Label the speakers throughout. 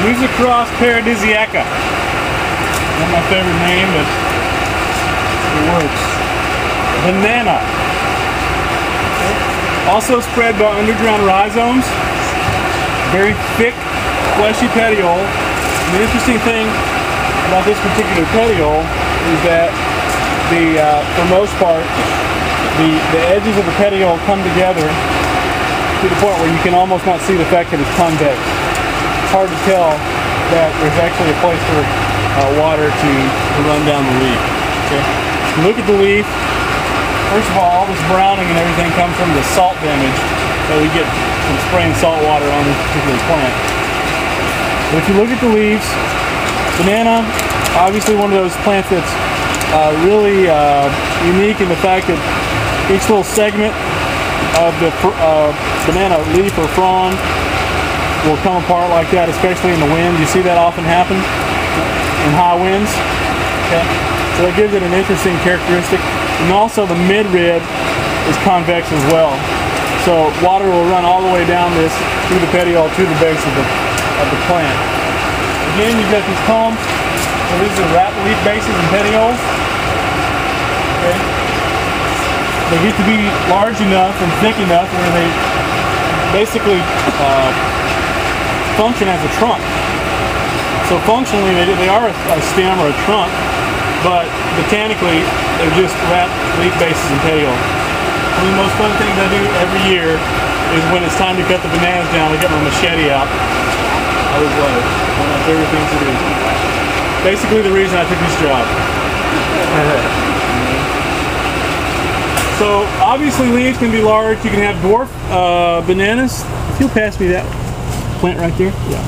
Speaker 1: Musa paradisiaca. Not my favorite name, but it works. Banana. Also spread by underground rhizomes. Very thick, fleshy petiole. And the interesting thing about this particular petiole is that for most part, the edges of the petiole come together to the point where you can almost not see the fact that it's convex. It's hard to tell that there's actually a place for water to run down the leaf. Okay? Look at the leaf. First of all this browning and everything comes from the salt damage that we get from spraying salt water on this particular plant. But if you look at the leaves, banana, obviously one of those plants that's really unique in the fact that each little segment of the banana leaf or frond will come apart like that, especially in the wind. You see that often happen in high winds. Okay? So that gives it an interesting characteristic. And also the midrib is convex as well. So water will run all the way down this through the petiole to the base of the plant. Again, you've got these culms. So these are wrap leaf bases and petioles. Okay. They get to be large enough and thick enough where they basically function as a trunk. So functionally they are a stem or a trunk, but botanically they're just wrap leaf bases and petioles. One of the most fun things I do every year is when it's time to cut the bananas down, I get my machete out. I always love it. One of my favorite things to do. Basically the reason I took this job. So obviously leaves can be large. You can have dwarf bananas. If you'll pass me that plant right there. Yeah.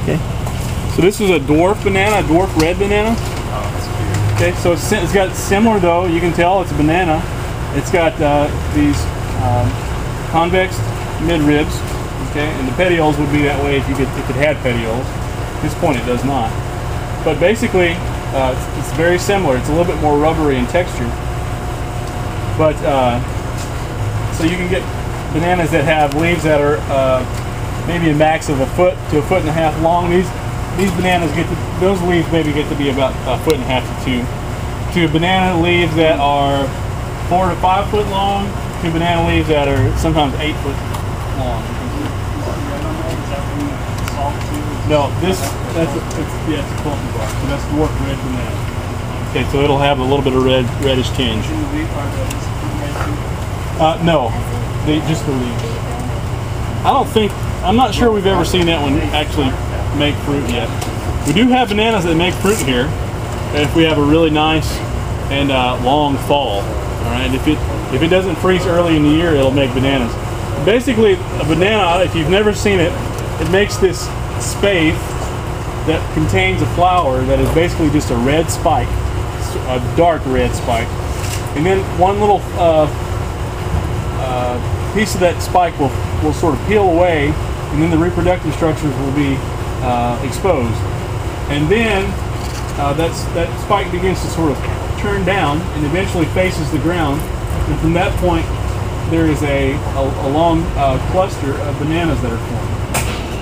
Speaker 1: Okay. So this is a dwarf banana, a dwarf red banana. Okay. So it's got similar though. You can tell it's a banana. It's got these convex midribs. Okay. And the petioles would be that way if it had petioles. At this point it does not. But basically it's very similar. It's a little bit more rubbery in texture. But so you can get bananas that have leaves that are maybe a max of 1 foot to 1.5 feet long. These bananas those leaves maybe get to be about 1.5 feet to 2. To banana leaves that are 4 to 5 foot long, to banana leaves that are sometimes 8 foot long. No, it's a clumpy bark. So that's dwarf red banana. Okay, so it'll have a little bit of reddish tinge. No, just the leaves. I'm not sure we've ever seen that one actually make fruit yet. We do have bananas that make fruit here if we have a really nice and long fall. All right, if it doesn't freeze early in the year, it'll make bananas. Basically, a banana, if you've never seen it, it makes this spathe that contains a flower that is basically just a red spike, a dark red spike, and then one little piece of that spike will sort of peel away, and then the reproductive structures will be exposed, and then that spike begins to sort of turn down and eventually faces the ground, and from that point there is a long cluster of bananas that are formed.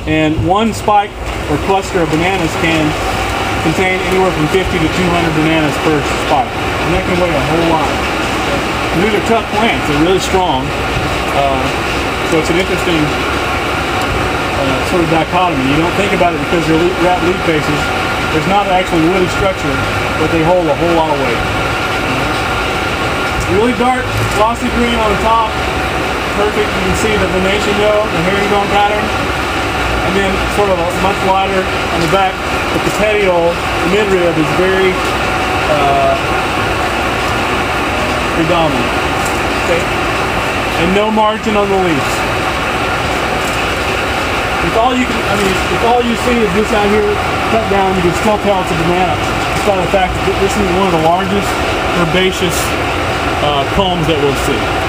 Speaker 1: And one spike or cluster of bananas can contain anywhere from 50 to 200 bananas per spike. And that can weigh a whole lot. And these are tough plants. They're really strong. So it's an interesting sort of dichotomy. You don't think about it because they're wrap leaf bases. There's not actually woody structure, but they hold a whole lot of weight. Really dark, glossy green on the top. Perfect. You can see the venation though, the herringbone pattern. And then sort of a much lighter on the back, but the petiole, the midrib is very predominant. Okay? And no margin on the leaves. If all you see is this out here cut down, you can still tell it's a banana. Despite the fact that this is one of the largest herbaceous culms that we'll see.